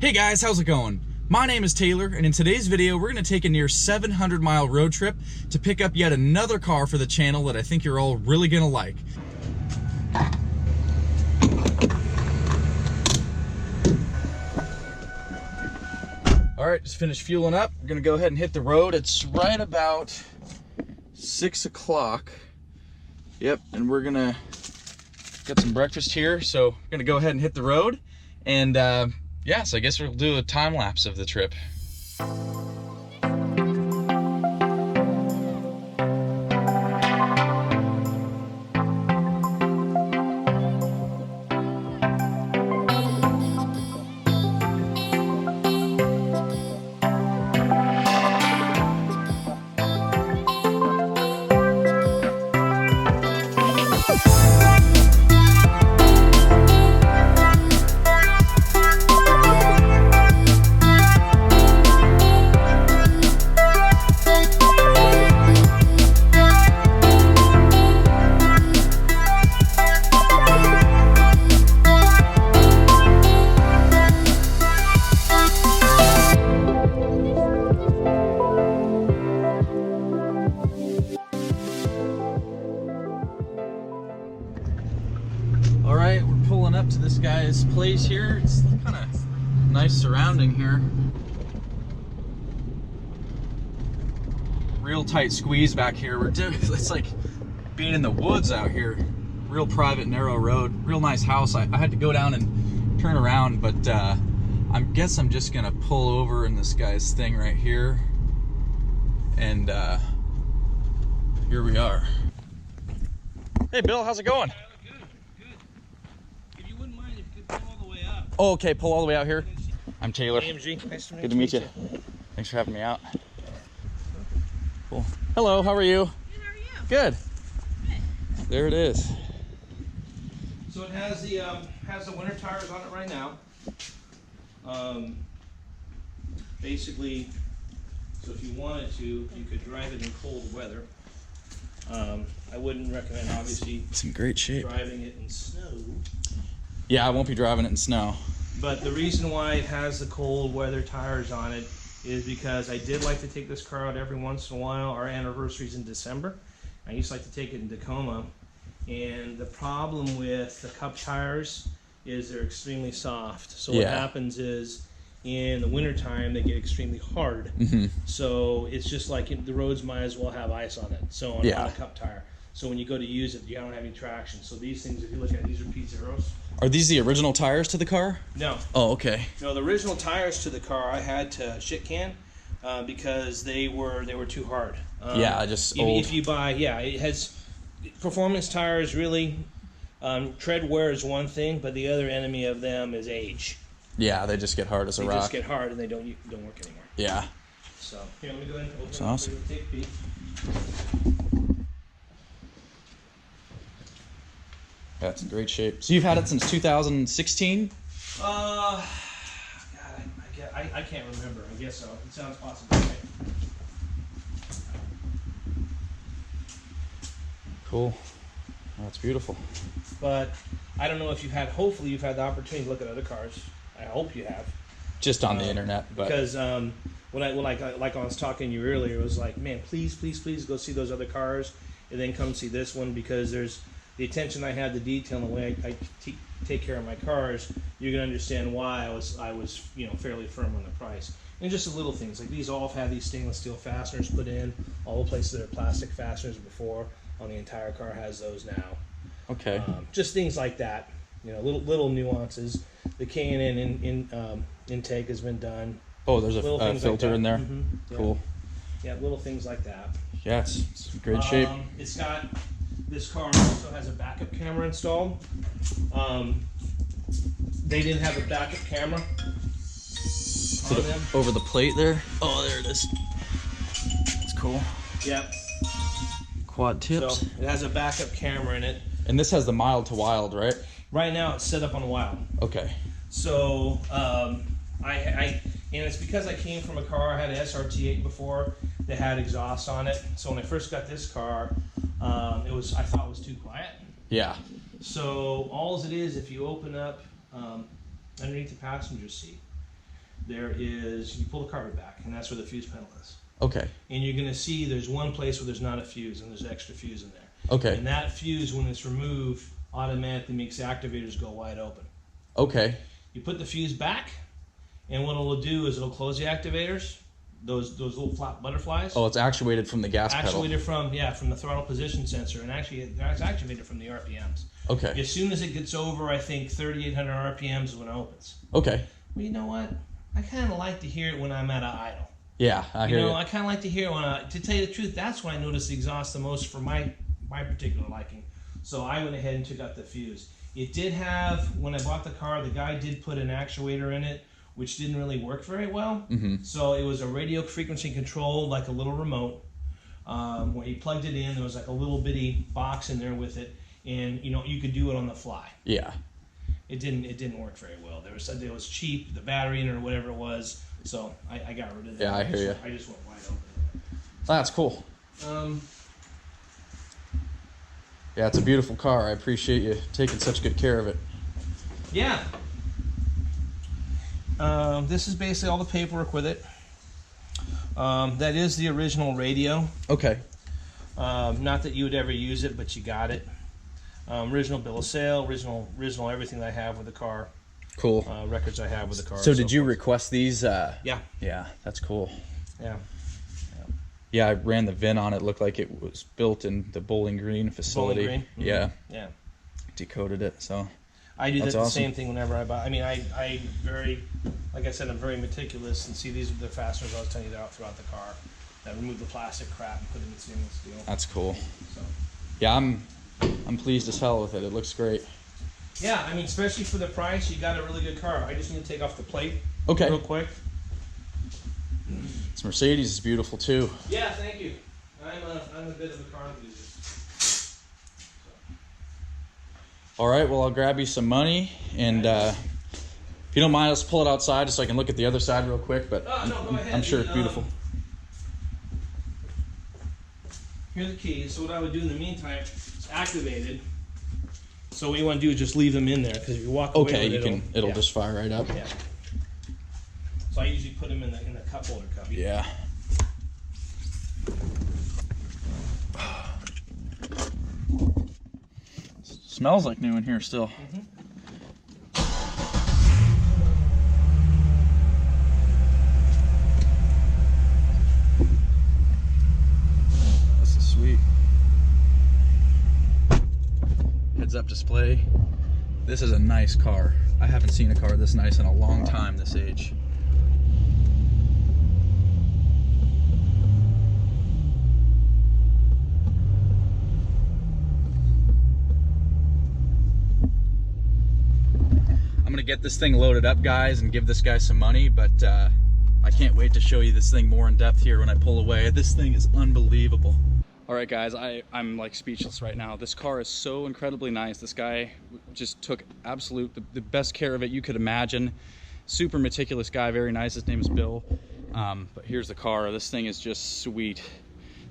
Hey guys, how's it going? My name is Taylor, and in today's video we're going to take a near 700-mile road trip to pick up yet another car for the channel that I think you're all really going to like. Alright, just finished fueling up. We're going to go ahead and hit the road. It's right about 6 o'clock. Yep, and we're going to get some breakfast here, so we're going to go ahead and hit the road. And yeah, so I guess we'll do a time lapse of the trip. Alright, we're pulling up to this guy's place here. It's kind of nice surrounding here. Real tight squeeze back here. It's like being in the woods out here. Real private, narrow road. Real nice house. I had to go down and turn around, but I guess I'm just gonna pull over in this guy's thing right here. And here we are. Hey Bill, how's it going? Oh, okay, pull all the way out here. I'm Taylor. AMG. Nice to meet you. Good to meet you. Thanks for having me out. Cool. Hello, how are you? Good, how are you? Good. Good. There it is. So it has the winter tires on it right now. Basically, so if you wanted to, you could drive it in cold weather. I wouldn't recommend, obviously, It's in great shape. driving it in snow. Yeah, I won't be driving it in snow. But the reason why it has the cold weather tires on it is because I did like to take this car out every once in a while. Our anniversary's in December. I used to like to take it in Tacoma. And the problem with the cup tires is they're extremely soft. So what happens is in the wintertime they get extremely hard. So it's just like the roads might as well have ice on it. So on a cup tire. So when you go to use it, you don't have any traction. So these things, if you look at it, these are P0s. Are these the original tires to the car? No. Oh, okay. No, the original tires to the car I had to shit can because they were too hard. Yeah, just old. If you buy, it has performance tires. Really, tread wear is one thing, but the other enemy of them is age. Yeah, they just get hard as a rock. They just get hard and they don't work anymore. Yeah. So here, let me go ahead and open That's it awesome. for you to take a peek. Yeah, it's in great shape. So you've had it since 2016? God, I can't remember. I guess so. It sounds possible. Right? Cool. That's beautiful. But I don't know if you've had. Hopefully, you've had the opportunity to look at other cars. I hope you have. Just on the internet, but because when I was talking to you earlier, it was like, man, please go see those other cars, and then come see this one because there's the attention I had, the detail, and the way I take care of my cars. You're gonna understand why I was fairly firm on the price. And just the little things like these all have had these stainless steel fasteners put in. All the places that are plastic fasteners before on the entire car has those now. okay. Just things like that. Little nuances. The K&N intake has been done. Oh, there's a filter like in there. Yeah. Cool. Yeah, little things like that. Yes, it's in great shape. It's got. This car also has a backup camera installed. They didn't have a backup camera on them. Over the plate there. Oh, there it is. It's cool. Yep. Quad tips. So it has a backup camera in it. And this has the mild to wild, right? Right now it's set up on wild. Okay. So and it's because I came from a car, I had an SRT8 before that had exhaust on it. So when I first got this car, I thought it was too quiet. Yeah. So all it is, if you open up underneath the passenger seat, there is, you pull the carpet back, and that's where the fuse panel is. Okay. And you're going to see there's one place where there's not a fuse, and there's an extra fuse in there. Okay. And that fuse, when it's removed, automatically makes the activators go wide open. Okay. You put the fuse back, and what it'll do is it'll close the activators, those little flat butterflies. Oh, it's actuated from the gas pedal. Actuated from the throttle position sensor, and actually it's actuated from the RPMs. Okay. As soon as it gets over, I think 3,800 RPMs is when it opens. Okay. Well, you know what? I kind of like to hear it when I'm at an idle. Yeah, I hear you. I kind of like to hear it when to tell you the truth, that's when I notice the exhaust the most for my particular liking. So I went ahead and took out the fuse. It did have, when I bought the car, the guy did put an actuator in it, which didn't really work very well. Mm-hmm. So it was a radio frequency control, like a little remote. When you plugged it in, there was like a little bitty box in there with it, and you could do it on the fly. Yeah. It didn't work very well. It was cheap, the battery in it or whatever it was. So I got rid of that. Yeah, I hear you. I just went wide open. That's cool. Yeah, it's a beautiful car. I appreciate you taking such good care of it. Yeah. This is basically all the paperwork with it. That is the original radio. Okay. Not that you would ever use it, but you got it. Original bill of sale, original everything that I have with the car. Cool. Records I have with the car. So did you request these? Yeah. Yeah, that's cool. Yeah. Yeah, I ran the VIN on it. Looked like it was built in the Bowling Green facility. Bowling Green? Mm-hmm. Yeah. Yeah. Decoded it, so. I do that That's the awesome. same thing whenever I buy. I mean, I very, like I said, I'm very meticulous, and see these are the fasteners I was telling you about throughout the car. That remove the plastic crap and put it in stainless steel. That's cool. So. Yeah, I'm pleased as hell with it. It looks great. Yeah, I mean, especially for the price, you got a really good car. I just need to take off the plate real quick. This Mercedes is beautiful too. Yeah, thank you. I'm a bit of a car enthusiast. All right, well, I'll grab you some money, and if you don't mind, let's pull it outside just so I can look at the other side real quick, but No, go ahead. I'm sure it's beautiful. Here's the keys. So what I would do in the meantime, it's activated. So what you want to do is just leave them in there, because if you walk away Okay, with it'll just fire right up. Yeah. So I usually put them in the cup holder cubby. Yeah. Smells like new in here still. Mm-hmm. This is sweet. Heads-up display. This is a nice car. I haven't seen a car this nice in a long time this age. I'm gonna get this thing loaded up, guys, and give this guy some money, but I can't wait to show you this thing more in depth here when I pull away. This thing is unbelievable. All right, guys, I'm like speechless right now. This car is so incredibly nice. This guy just took the best care of it you could imagine. Super meticulous guy, very nice. His name is Bill. But here's the car. This thing is just sweet.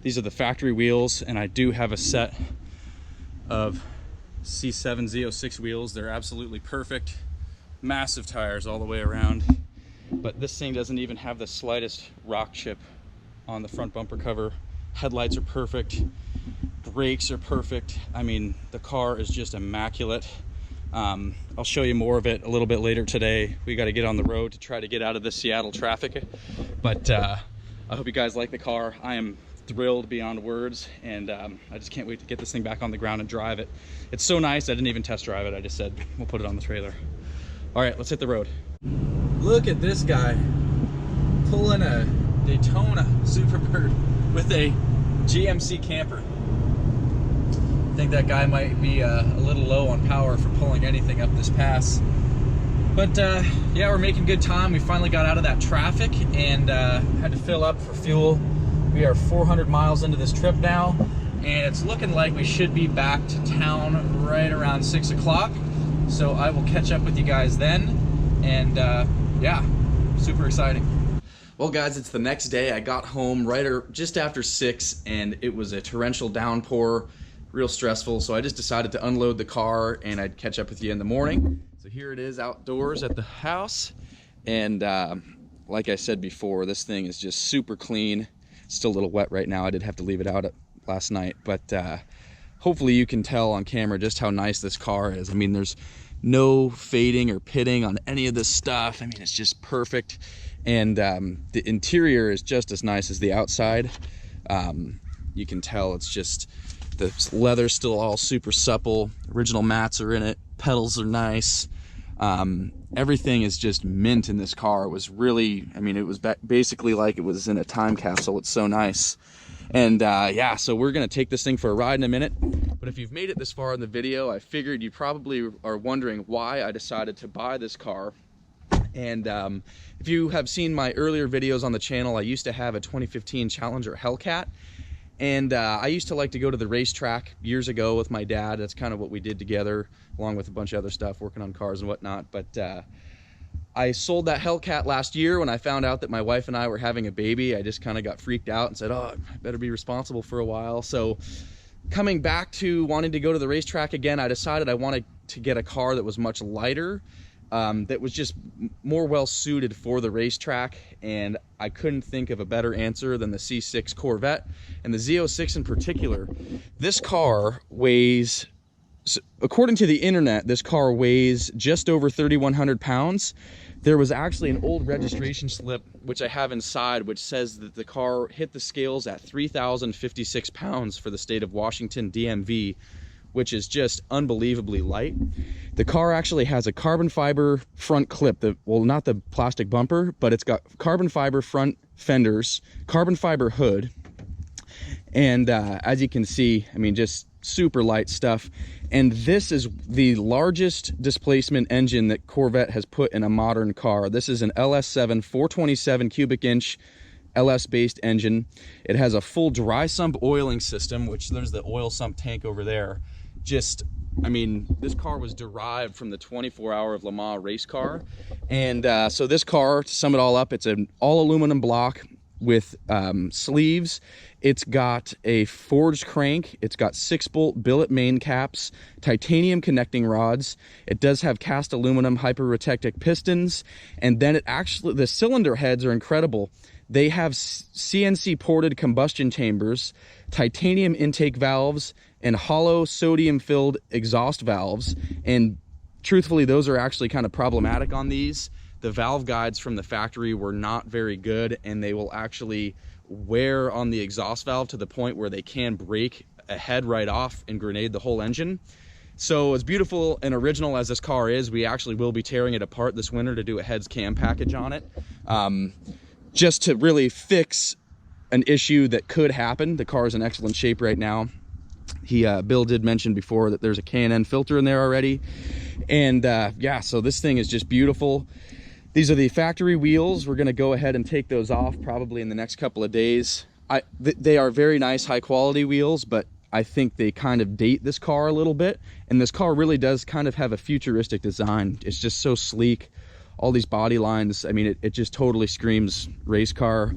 These are the factory wheels, and I do have a set of C7 Z06 wheels. They're absolutely perfect. Massive tires all the way around. But this thing doesn't even have the slightest rock chip on the front bumper cover. Headlights are perfect, brakes are perfect. I mean, the car is just immaculate. I'll show you more of it a little bit later today. We got to get on the road to try to get out of this Seattle traffic. But I hope you guys like the car. I am thrilled beyond words, and I just can't wait to get this thing back on the ground and drive it. It's so nice, I didn't even test drive it. I just said, we'll put it on the trailer. All right, let's hit the road. Look at this guy pulling a Daytona Superbird with a GMC camper. I think that guy might be a little low on power for pulling anything up this pass. But yeah, we're making good time. We finally got out of that traffic and had to fill up for fuel. We are 400 miles into this trip now, and it's looking like we should be back to town right around 6 o'clock. So I will catch up with you guys then, and yeah, super exciting. Well, guys, it's the next day. I got home just after 6, and it was a torrential downpour, real stressful. So I just decided to unload the car, and I'd catch up with you in the morning. So here it is outdoors at the house, and like I said before, this thing is just super clean. It's still a little wet right now. I did have to leave it out last night, but hopefully you can tell on camera just how nice this car is. I mean, there's no fading or pitting on any of this stuff. I mean, it's just perfect. And the interior is just as nice as the outside. You can tell it's just, the leather's still all super supple. Original mats are in it. Pedals are nice. Everything is just mint in this car. It was really, I mean, it was basically like it was in a time capsule. It's so nice. And yeah, so we're gonna take this thing for a ride in a minute. But if you've made it this far in the video, I figured you probably are wondering why I decided to buy this car. And if you have seen my earlier videos on the channel, I used to have a 2015 Challenger Hellcat. And I used to like to go to the racetrack years ago with my dad. That's kind of what we did together, along with a bunch of other stuff, working on cars and whatnot. But I sold that Hellcat last year when I found out that my wife and I were having a baby. I just kind of got freaked out and said, oh, I better be responsible for a while. So coming back to wanting to go to the racetrack again, I decided I wanted to get a car that was much lighter, that was just more well suited for the racetrack. And I couldn't think of a better answer than the C6 Corvette, and the Z06 in particular. This car weighs, according to the internet, this car weighs just over 3,100 pounds. There was actually an old registration slip, which I have inside, which says that the car hit the scales at 3,056 pounds for the state of Washington, DMV, which is just unbelievably light. The car actually has a carbon fiber front clip, well, not the plastic bumper, but it's got carbon fiber front fenders, carbon fiber hood. And as you can see, I mean, just super light stuff. And this is the largest displacement engine that Corvette has put in a modern car. This is an LS7 427 cubic inch LS-based engine. It has a full dry sump oiling system, which there's the oil sump tank over there. Just, I mean, this car was derived from the 24-hour of Le Mans race car. And so this car, to sum it all up, it's an all aluminum block with sleeves. It's got a forged crank. It's got 6-bolt billet main caps, titanium connecting rods. It does have cast aluminum hyperrotectic pistons. And then it actually, the cylinder heads are incredible. They have CNC ported combustion chambers, titanium intake valves, and hollow sodium filled exhaust valves. And truthfully, those are actually kind of problematic on these. The valve guides from the factory were not very good, and they will actually wear on the exhaust valve to the point where they can break a head right off and grenade the whole engine. So as beautiful and original as this car is, we actually will be tearing it apart this winter to do a heads cam package on it, just to really fix an issue that could happen. The car is in excellent shape right now. Bill did mention before that there's a K&N filter in there already. And yeah, so this thing is just beautiful. These are the factory wheels. We're gonna go ahead and take those off probably in the next couple of days. They are very nice, high quality wheels, but I think they kind of date this car a little bit. And this car really does kind of have a futuristic design. It's just so sleek. All these body lines, I mean, it just totally screams race car.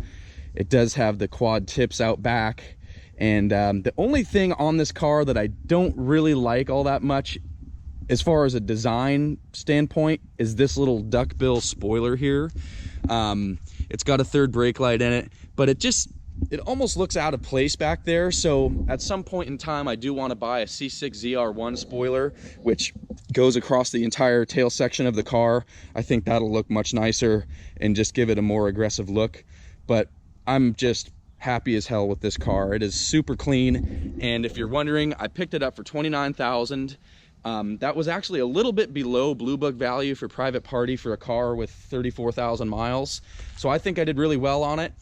It does have the quad tips out back. And the only thing on this car that I don't really like all that much as far as a design standpoint is this little duckbill spoiler here. It's got a third brake light in it, but it almost looks out of place back there. So at some point in time, I do want to buy a C6 ZR1 spoiler, which goes across the entire tail section of the car. I think that'll look much nicer and just give it a more aggressive look. But I'm just happy as hell with this car. It is super clean. And if you're wondering, I picked it up for $29,000. That was actually a little bit below Blue Book value for private party for a car with 34,000 miles. So I think I did really well on it.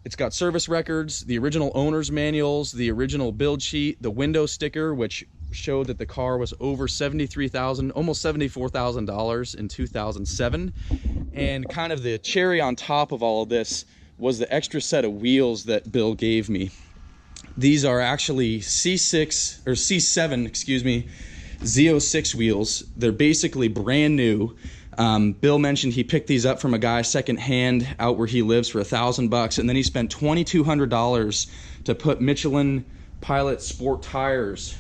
It's got service records, the original owner's manuals, the original build sheet, the window sticker, which showed that the car was over $73,000, almost $74,000 in 2007. And kind of the cherry on top of all of this was the extra set of wheels that Bill gave me. These are actually C7, excuse me, Z06 wheels. They're basically brand new. Bill mentioned he picked these up from a guy secondhand out where he lives for $1,000, and then he spent $2,200 to put Michelin Pilot Sport tires.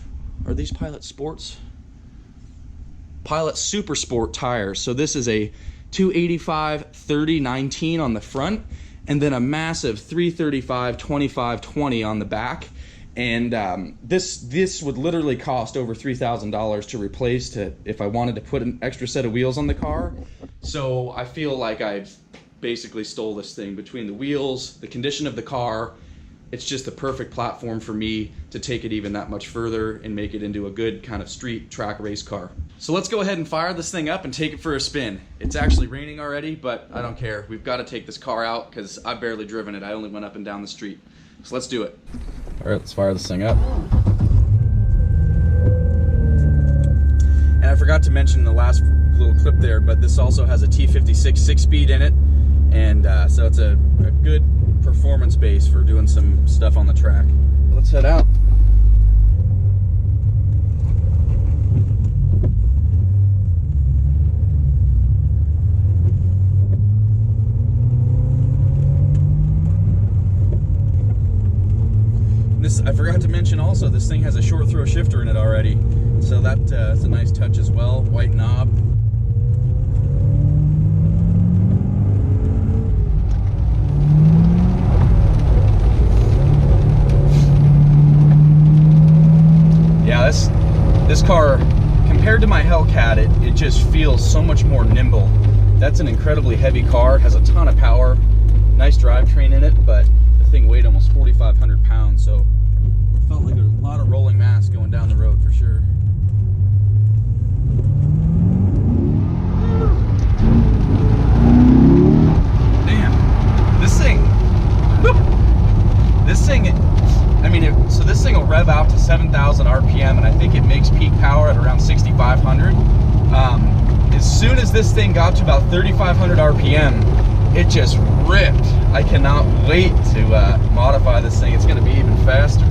Are these Pilot Sports? Pilot Super Sport tires. So this is a 285, 30, 19 on the front, and then a massive 335, 25, 20 on the back. And this would literally cost over $3,000 to replace if I wanted to put an extra set of wheels on the car. So I feel like I basically stole this thing. Between the wheels, the condition of the car, it's just the perfect platform for me to take it even that much further and make it into a good kind of street track race car. So let's go ahead and fire this thing up and take it for a spin. It's actually raining already, but I don't care. We've got to take this car out because I've barely driven it. I only went up and down the street. So let's do it. All right, let's fire this thing up. And I forgot to mention in the last little clip there, but this also has a T56 6-speed in it. And so it's a good performance base for doing some stuff on the track. Let's head out. I forgot to mention also, this thing has a short throw shifter in it already, so that's a nice touch as well. White knob. Yeah, this car, compared to my Hellcat, it just feels so much more nimble. That's an incredibly heavy car, has a ton of power, nice drivetrain in it, but the thing weighed almost 4,500 pounds, so it felt like a lot of rolling mass going down the road for sure. Damn, this thing, I mean, so this thing will rev out to 7,000 RPM, and I think it makes peak power at around 6,500. As soon as this thing got to about 3,500 RPM, it just ripped. I cannot wait to modify this thing. It's going to be even faster.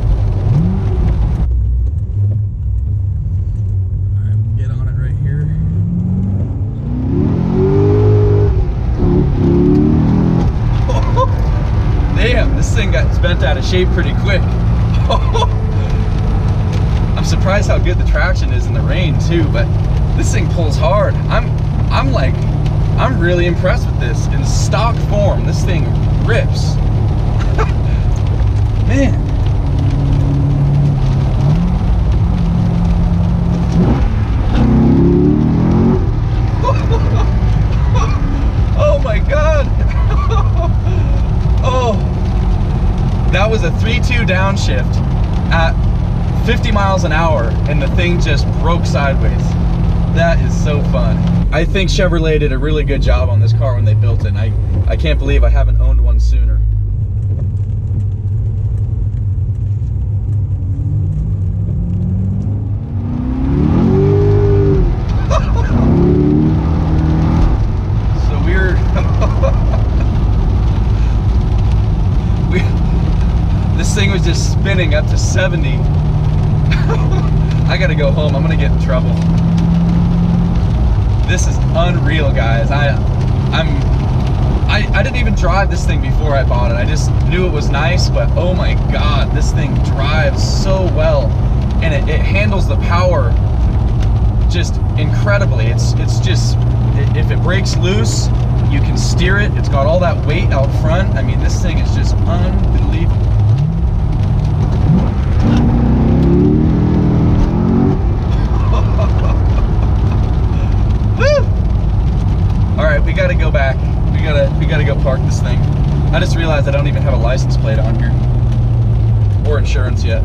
All right, get on it right here. Damn, this thing got bent out of shape pretty quick. I'm surprised how good the traction is in the rain too, but this thing pulls hard. I'm really impressed with this. In stock form, this thing rips. Man. Oh my God. Oh, that was a 3-2 downshift at 50 miles an hour, and the thing just broke sideways. That is so fun. I think Chevrolet did a really good job on this car when they built it, and I can't believe I haven't owned one sooner. So weird. This thing was just spinning up to 70. I gotta go home. I'm gonna get in trouble. This is unreal, guys. I didn't even drive this thing before I bought it. I just knew it was nice, but oh my God, this thing drives so well, and it handles the power just incredibly. It's just, if it breaks loose, you can steer it. It's got all that weight out front. I mean, this thing is just unbelievable. All right, we gotta go back. We gotta go park this thing. I just realized I don't even have a license plate on here or insurance yet.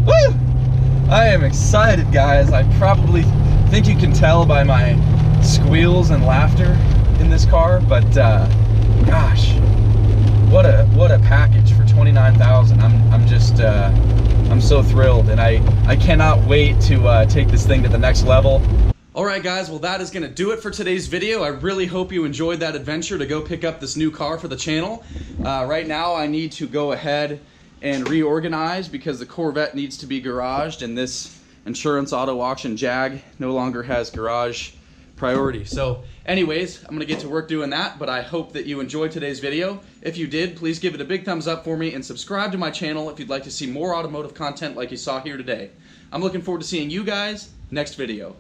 Woo! I am excited, guys. I probably think you can tell by my squeals and laughter in this car, but gosh, what a package for $29,000. I'm so thrilled, and I cannot wait to take this thing to the next level. Alright guys, well that is going to do it for today's video. I really hope you enjoyed that adventure to go pick up this new car for the channel. Right now I need to go ahead and reorganize because the Corvette needs to be garaged, and this insurance auto auction Jag no longer has garage priority. So anyways, I'm going to get to work doing that, but I hope that you enjoyed today's video. If you did, please give it a big thumbs up for me and subscribe to my channel if you'd like to see more automotive content like you saw here today. I'm looking forward to seeing you guys next video.